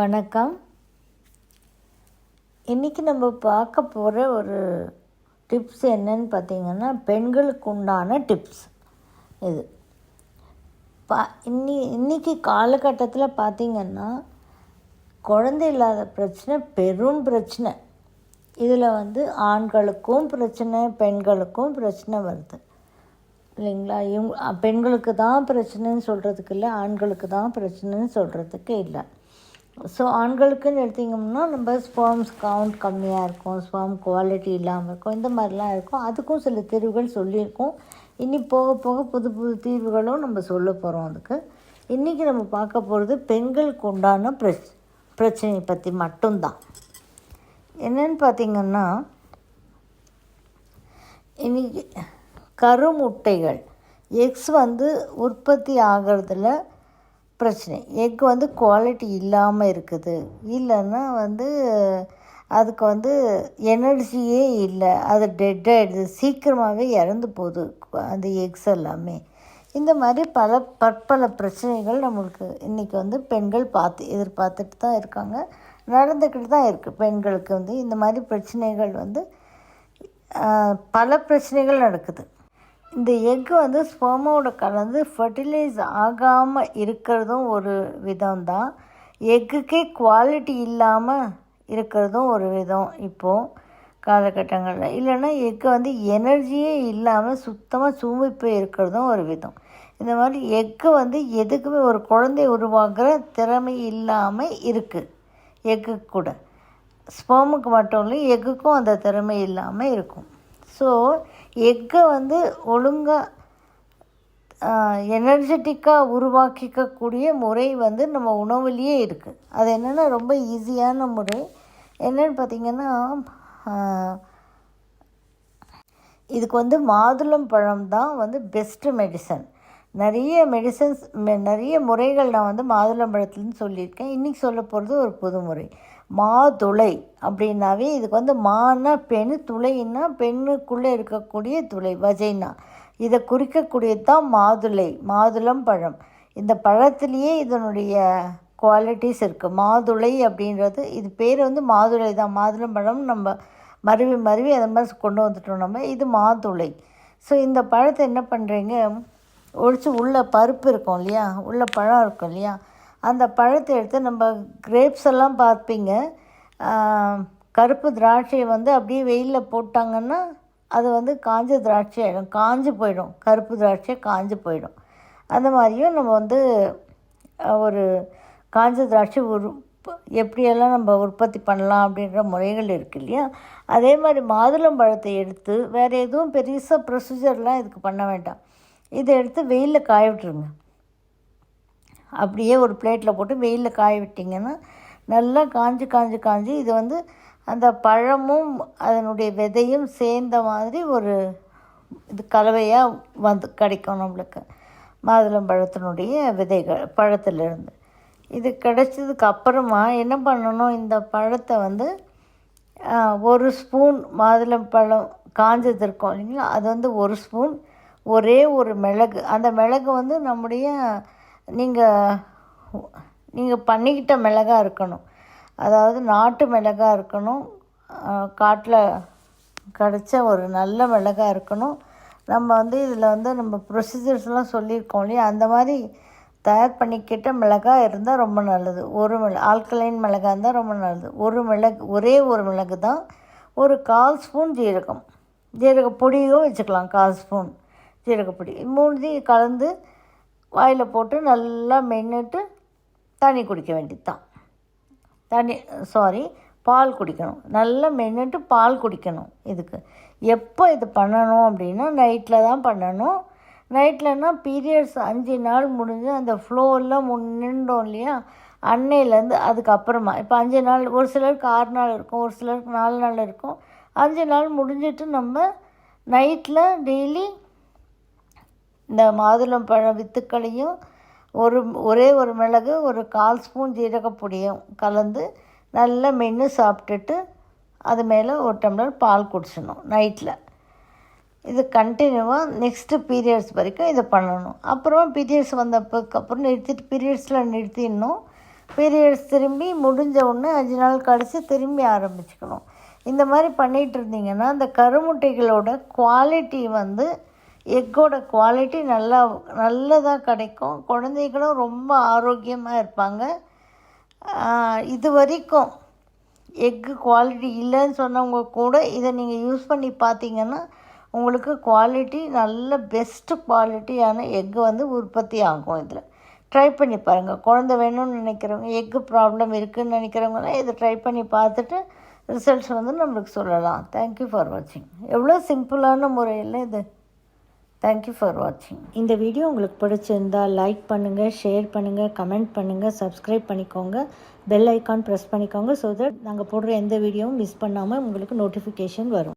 வணக்கம். இன்றைக்கி நம்ம பார்க்க போகிற ஒரு டிப்ஸ் என்னன்னு பார்த்திங்கன்னா, பெண்களுக்கு உண்டான டிப்ஸ் இது. இன்றைக்கி காலகட்டத்தில் பார்த்திங்கன்னா, குழந்தை இல்லாத பிரச்சனை பெரும் பிரச்சனை. இதில் ஆண்களுக்கும் பிரச்சனை, பெண்களுக்கும் பிரச்சனை வருது இல்லைங்களா? பெண்களுக்கு தான் பிரச்சனைன்னு சொல்கிறதுக்கு இல்லை, ஆண்களுக்கு தான் பிரச்சனைன்னு சொல்கிறதுக்கு இல்லை. ஸோ ஆண்களுக்குன்னு எடுத்திங்கன்னா, நம்ம ஸ்பெர்ம்ஸ் கவுண்ட் கம்மியாக இருக்கும், ஸ்பெர்ம் குவாலிட்டி இல்லாமல் இருக்கும், இந்த மாதிரிலாம் இருக்கும். அதுக்கும் சில தீர்வுகள் சொல்லியிருக்கோம். இனி போக போக புது புது தீர்வுகளும் நம்ம சொல்ல போகிறோம். அதுக்கு இன்றைக்கி நம்ம பார்க்க போகிறது பெண்களுக்கு உண்டான பிரச்சனையை பற்றி மட்டும்தான். என்னென்னு பார்த்திங்கன்னா, இன்றைக்கி கருமுட்டைகள் எக்ஸ் உற்பத்தி ஆகிறதுல பிரச்சனை. எக் குவாலிட்டி இல்லாமல் இருக்குது, இல்லைன்னா அதுக்கு எனர்ஜியே இல்லை, அது டெட் ஆகிடுது, சீக்கிரமாகவே இறந்து போகுது அந்த எக்ஸ் எல்லாமே. இந்த மாதிரி பற்பல பிரச்சனைகள் நம்மளுக்கு இன்றைக்கி பெண்கள் எதிர்பார்த்துட்டு தான் இருக்காங்க, நடந்துக்கிட்டு தான் இருக்குது. பெண்களுக்கு இந்த மாதிரி பிரச்சனைகள் பல பிரச்சனைகள் நடக்குது. இந்த எக்கு ஸ்பெர்மோட கலந்து ஃபர்டிலைஸ் ஆகாமல் இருக்கிறதும் ஒரு விதம்தான். எக்குக்கே குவாலிட்டி இல்லாமல் இருக்கிறதும் ஒரு விதம் இப்போது காலகட்டங்களில். இல்லைன்னா எக்கு எனர்ஜியே இல்லாமல் சுத்தமாக சூம்பி போய் இருக்கிறதும் ஒரு விதம். இந்த மாதிரி எக்கு எதுக்குமே ஒரு குழந்தை உருவாக்குற திறமை இல்லாமல் இருக்குது. எக்கு கூட ஸ்பெர்முக்கு மட்டும் இல்லை, எக்குக்கும் அந்த திறமை இல்லாமல் இருக்கும். ஸோ எக்கை ஒழுங்காக எனர்ஜெட்டிக்காக உருவாக்கிக்கக்கூடிய முறை நம்ம உணவுலேயே இருக்குது. அது என்னென்னா ரொம்ப ஈஸியான முறை. என்னென்னு பார்த்திங்கன்னா, இதுக்கு மாதுளம் பழம் தான் பெஸ்ட்டு மெடிசன். நிறைய முறைகள் நான் மாதுளம்பழத்துலேருந்து சொல்லியிருக்கேன். இன்றைக்கி சொல்ல போகிறது ஒரு புது முறை, மாதுளை. அப்படின்னாவே இதுக்கு மானா பெண், துளைன்னா பெண்ணுக்குள்ளே இருக்கக்கூடிய துளை, வஜைனா. இதை குறிக்கக்கூடியது தான் மாதுளை, மாதுளம் பழம். இந்த பழத்துலேயே இதனுடைய குவாலிட்டிஸ் இருக்குது. மாதுளை அப்படின்றது, இது பேர் மாதுளை தான். மாதுளம் பழம் நம்ம மருவி அதை மாதிரி கொண்டு வந்துட்டோம் நம்ம. இது மாதுளை. ஸோ இந்த பழத்தை என்ன பண்ணுறீங்க, ஒழிச்சு உள்ள பருப்பு இருக்கும் இல்லையா, உள்ள பழம் இருக்கும் இல்லையா, அந்த பழத்தை எடுத்து, நம்ம கிரேப்ஸ் எல்லாம் பார்ப்பீங்க, கருப்பு திராட்சையை அப்படியே வெயிலில் போட்டாங்கன்னா அது காஞ்ச திராட்சை ஆகிடும், காஞ்சு போயிடும். கருப்பு திராட்சை காஞ்சு போயிடும். அந்த மாதிரியும் நம்ம ஒரு காஞ்ச திராட்சை எப்படியெல்லாம் நம்ம உற்பத்தி பண்ணலாம் அப்படின்ற முறைகள் இருக்குது இல்லையா. அதே மாதிரி மாதுளம்பழத்தை எடுத்து, வேறு எதுவும் பெருசாக ப்ரொசீஜர்லாம் இதுக்கு பண்ண வேண்டாம். இதை எடுத்து வெயிலில் காய விட்டுருங்க. அப்படியே ஒரு பிளேட்டில் போட்டு வெயிலில் காய விட்டிங்கன்னா நல்லா காஞ்சி இது அந்த பழமும் அதனுடைய விதையும் சேர்ந்த மாதிரி ஒரு இது கலவையாக கிடைக்கும் நம்மளுக்கு, மாதுளம்பழத்தினுடைய விதைகள் பழத்திலிருந்து. இது கிடைச்சதுக்கு அப்புறமா என்ன பண்ணணும், இந்த பழத்தை ஒரு ஸ்பூன் மாதுளம்பழம் காஞ்சது இருக்கும் இல்லைங்களா, அது ஒரு ஸ்பூன், ஒரே ஒரு மிளகு. அந்த மிளகு நம்முடைய நீங்கள் பண்ணிக்கிட்ட மிளகாக இருக்கணும், அதாவது நாட்டு மிளகாக இருக்கணும், காட்டில் கிடச்ச ஒரு நல்ல மிளகாக இருக்கணும். நம்ம இதில் நம்ம ப்ரொசீஜர்ஸ்லாம் சொல்லியிருக்கோம் இல்லையா, அந்த மாதிரி தயார் பண்ணிக்கிட்ட மிளகாய் இருந்தால் ரொம்ப நல்லது. ஆல்கலைன் மிளகாய் இருந்தால் ரொம்ப நல்லது. ஒரே ஒரு மிளகு தான். ஒரு 1/4 ஸ்பூன் ஜீரகப்பொடியோ வச்சுக்கலாம், 1/4 ஸ்பூன் ஜீரகப்பொடி. 3 கலந்து வாயில் போட்டு நல்லா மென்னுட்டு தண்ணி குடிக்க வேண்டியது தான். பால் குடிக்கணும். நல்லா மென்னுட்டு பால் குடிக்கணும். இதுக்கு எப்போ இது பண்ணணும் அப்படின்னா, நைட்டில் தான் பண்ணணும். நைட்லன்னா பீரியட்ஸ் 5 நாள் முடிஞ்சு அந்த ஃப்ளோவெல்லாம் நின்றோம் இல்லையா, அன்னையிலேருந்து அதுக்கப்புறமா. இப்போ 5 நாள், ஒரு சிலருக்கு 6 நாள் இருக்கும், ஒரு சிலருக்கு 4 நாள் இருக்கும். 5 நாள் முடிஞ்சிட்டு நம்ம நைட்டில் டெய்லி இந்த மாதுளம்பழ வித்துக்களையும் ஒரே ஒரு மிளகு, ஒரு 1/4 ஸ்பூன் ஜீரகப்பொடியும் கலந்து நல்லா மென்று சாப்பிட்டுட்டு அது மேலே ஒரு டம்ளர் பால் குடிச்சிடணும் நைட்டில். இது கண்டினியூவாக நெக்ஸ்ட்டு பீரியட்ஸ் வரைக்கும் இதை பண்ணணும். அப்புறம் பீரியட்ஸ் வந்தப்போக்கப்புறம் பீரியட்ஸில் நிறுத்திடணும். பீரியட்ஸ் திரும்பி முடிஞ்ச உடனே 5 நாள் கழித்து திரும்பி ஆரம்பிச்சுக்கணும். இந்த மாதிரி பண்ணிகிட்டு இருந்தீங்கன்னா அந்த கருமுட்டைகளோட குவாலிட்டி வந்து எக்கோட குவாலிட்டி நல்லதாக கிடைக்கும். குழந்தைகளும் ரொம்ப ஆரோக்கியமாக இருப்பாங்க. இது வரைக்கும் எக்கு குவாலிட்டி இல்லைன்னு சொன்னவங்க கூட இதை நீங்கள் யூஸ் பண்ணி பார்த்தீங்கன்னா உங்களுக்கு குவாலிட்டி நல்ல பெஸ்ட்டு குவாலிட்டியான எக்கு வந்து உற்பத்தி ஆகும். இதில் ட்ரை பண்ணி பாருங்கள். குழந்தை வேணும்னு நினைக்கிறவங்க, எக்கு ப்ராப்ளம் இருக்குதுன்னு நினைக்கிறவங்களாம் இதை ட்ரை பண்ணி பார்த்துட்டு ரிசல்ட்ஸ் வந்து நம்மளுக்கு சொல்லலாம். தேங்க்யூ ஃபார் வாட்சிங். எவ்வளோ சிம்பிளான முறையில் இது. தேங்க்யூ ஃபார் வாட்சிங். இந்த வீடியோ உங்களுக்கு பிடிச்சிருந்தால் லைக் பண்ணுங்கள், ஷேர் பண்ணுங்கள், கமெண்ட் பண்ணுங்கள், சப்ஸ்கிரைப் பண்ணிக்கோங்க, பெல் ஐக்கான் ப்ரெஸ் பண்ணிக்கோங்க. ஸோ தட் நாங்கள் போடுற எந்த வீடியோவும் மிஸ் பண்ணாமல் உங்களுக்கு நோட்டிஃபிகேஷன் வரும்.